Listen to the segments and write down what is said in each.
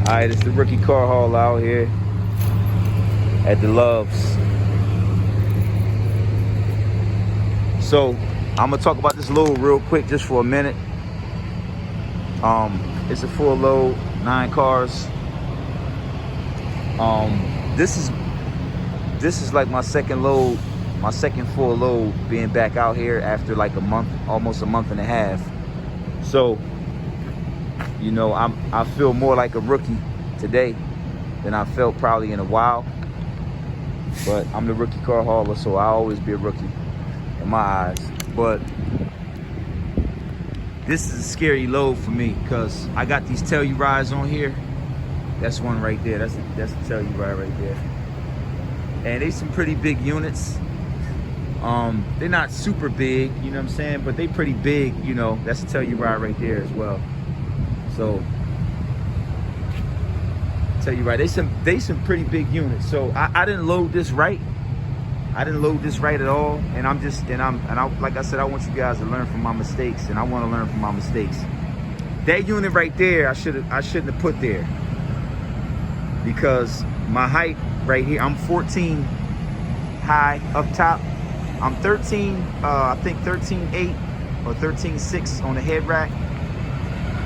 Alright, it's the rookie car haul out here at the Loves. So I'm gonna talk about this load real quick just for a minute. It's a full load, 9 cars. This is like my second load, my second full load being back out here after like a month, almost a month and a half. So, you know, I feel more like a rookie today than I felt probably in a while. But I'm the rookie car hauler, so I'll always be a rookie in my eyes. But this is a scary load for me because I got these Tellurides on here. That's one right there. That's a Telluride right there. And they some pretty big units. They're not super big, you know what I'm saying? But they pretty big, you know. That's a Telluride right there as well. So Telluride, they some pretty big units. So I didn't load this right. I didn't load this right at all, and I like I said, I want you guys to learn from my mistakes, and I want to learn from my mistakes. That unit right there, I shouldn't have put there because my height right here, I'm 14 high up top. I'm 13, I think 13.8 or 13.6 on the head rack.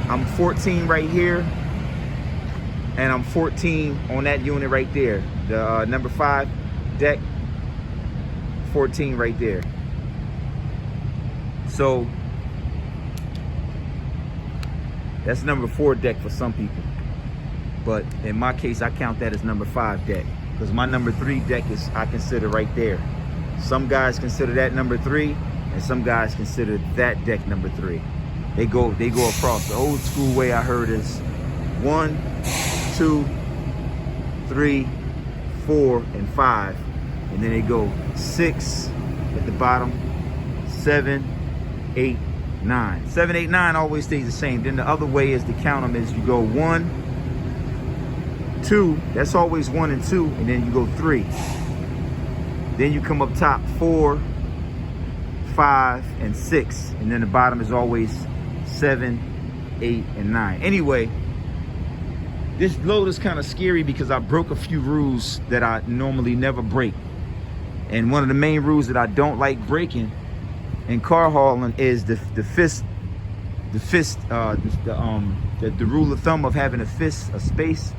I'm 14 right here, and I'm 14 on that unit right there, the number 5 deck. 14 right there. So that's number 4 deck for some people, but in my case I count that as number 5 deck because my number 3 deck is, I consider right there. Some guys consider that number 3 and some guys consider that deck number 3. They go across. The old school way I heard is 1, 2, 3, 4, and 5. And then they go 6 at the bottom, 7, 8, 9. 7, 8, 9 always stays the same. Then the other way is to count them is you go 1, 2, that's always 1 and 2, and then you go 3. Then you come up top 4, 5, and 6. And then the bottom is always 7, 8, and 9. Anyway, this load is kind of scary because I broke a few rules that I normally never break. And one of the main rules that I don't like breaking in car hauling is the rule of thumb of having a space.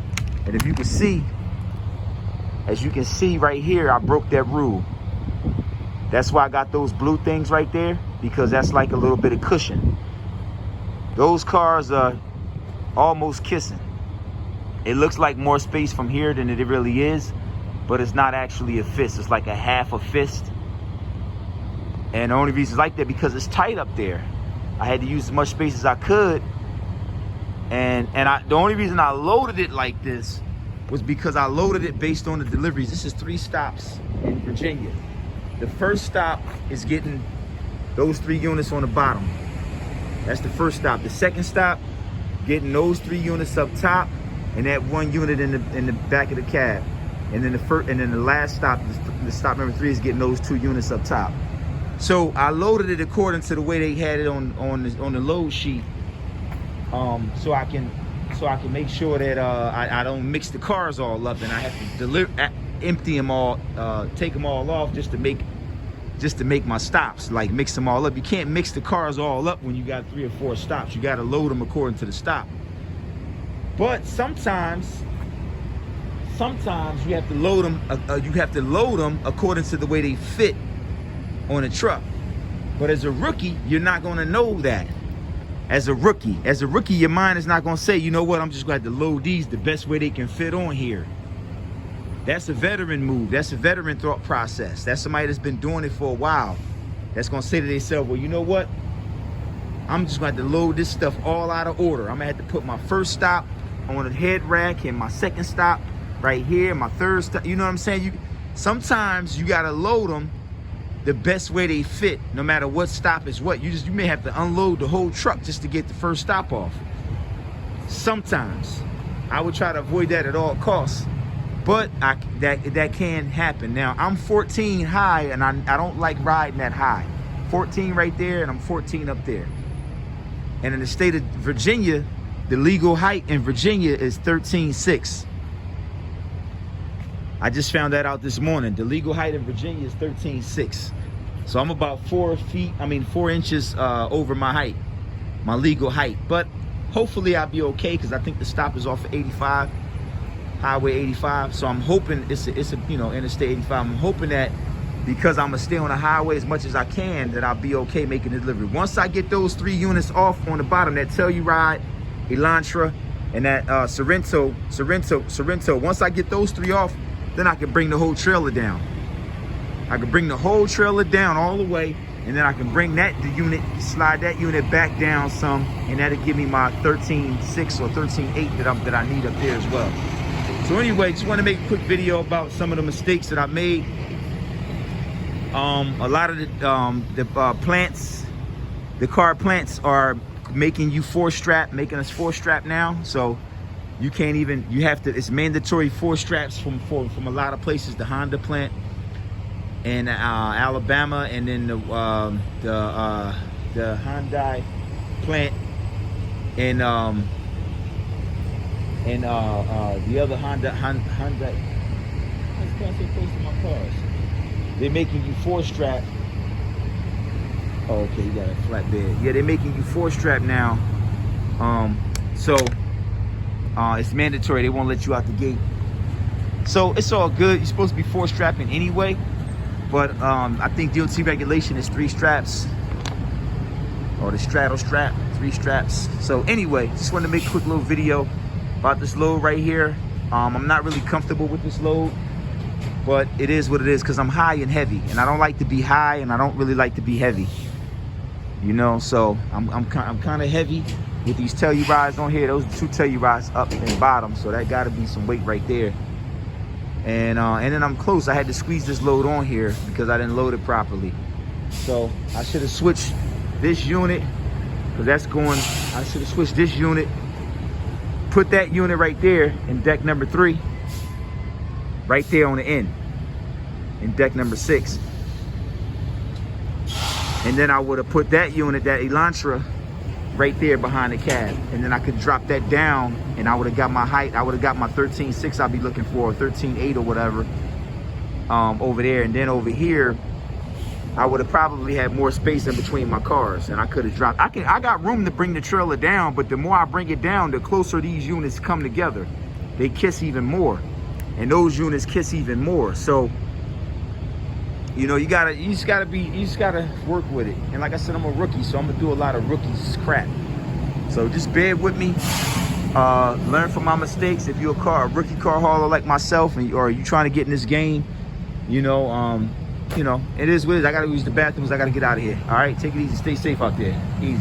And if you can see, as you can see right here, I broke that rule. That's why I got those blue things right there, because that's like a little bit of cushion. Those cars are almost kissing. It looks like more space from here than it really is, but it's not actually a fist. It's like a half a fist. And the only reason it's like that because it's tight up there. I had to use as much space as I could. And the only reason I loaded it like this was because I loaded it based on the deliveries. This is 3 stops in Virginia. The first stop is getting those 3 units on the bottom. That's the first stop. The second stop, getting those 3 units up top and that 1 unit in the back of the cab. And then the last stop, the stop number 3 is getting those 2 units up top. So I loaded it according to the way they had it on the load sheet, so I can make sure that I don't mix the cars all up and I have to empty them all, take them all off just to make my stops, like mix them all up. You can't mix the cars all up when you got 3 or 4 stops. You got to load them according to the stop. But sometimes you have to load them. You have to load them according to the way they fit on a truck. But as a rookie, you're not going to know that. As a rookie, your mind is not going to say, you know what, I'm just going to have to load these the best way they can fit on here. That's a veteran move. That's a veteran thought process. That's somebody that's been doing it for a while. That's going to say to themselves, well, you know what? I'm just going to have to load this stuff all out of order. I'm going to have to put my first stop on the head rack and my second stop right here, my third stop. You know what I'm saying? Sometimes you got to load them the best way they fit, no matter what stop is what. You may have to unload the whole truck just to get the first stop off. Sometimes. I would try to avoid that at all costs. But that can happen. Now, I'm 14 high, and I don't like riding that high. 14 right there, and I'm 14 up there. And in the state of Virginia, the legal height in Virginia is 13.6. I just found that out this morning. The legal height in Virginia is 13.6. So I'm about 4 inches over my height, my legal height. But hopefully I'll be okay, because I think the stop is off of 85, Highway 85. So I'm hoping it's a Interstate 85. I'm hoping that because I'm gonna stay on the highway as much as I can, that I'll be okay making the delivery. Once I get those 3 units off on the bottom, that Telluride, Elantra, and that Sorrento. Once I get those 3 off, then I can bring the whole trailer down. I can bring the whole trailer down all the way, and then I can bring the unit, slide that unit back down some, and that'll give me my 13.6 or 13.8 that I need up there as well. So anyway, just want to make a quick video about some of the mistakes that I made. A lot of the plants, the car plants are making you making us 4-strap now. So you can't even, you have to, it's mandatory 4 straps from a lot of places. The Honda plant in Alabama, and then the Hyundai plant in the other Hyundai. I just can't say close to my cars. They're making you 4-strap. Oh, okay, you got a flat bed. Yeah, they're making you 4-strap now. So it's mandatory. They won't let you out the gate. So it's all good. You're supposed to be 4-strapping anyway. But I think DOT regulation is 3 straps. Or the straddle strap, 3 straps. So anyway, just wanted to make a quick little video about this load right here. I'm not really comfortable with this load, but it is what it is, because I'm high and heavy, and I don't like to be high, and I don't really like to be heavy, you know. So I'm kind of heavy with these Tellurides on here. Those are 2 Tellurides up and bottom, so that got to be some weight right there. And then I'm close. I had to squeeze this load on here because I didn't load it properly. So I should have switched this unit, because that's going. I should have switched this unit, put that unit right there in deck number 3. Right there on the end in deck number 6, and then I would have put that unit, that Elantra, right there behind the cab, and then I could drop that down, and I would have got my height. I would have got my 13.6 I'll be looking for, or 13.8 or whatever, over there. And then over here I would have probably had more space in between my cars, and I could have dropped. I got room to bring the trailer down, but the more I bring it down, the closer these units come together. They kiss even more. And those units kiss even more. So, you know, you just gotta work with it. And like I said, I'm a rookie, so I'm gonna do a lot of rookies crap. So just bear with me. Learn from my mistakes. If you're a rookie car hauler like myself, or you trying to get in this game, you know, it is what it is. I gotta use the bathrooms. I gotta get out of here. All right, take it easy. Stay safe out there. Easy.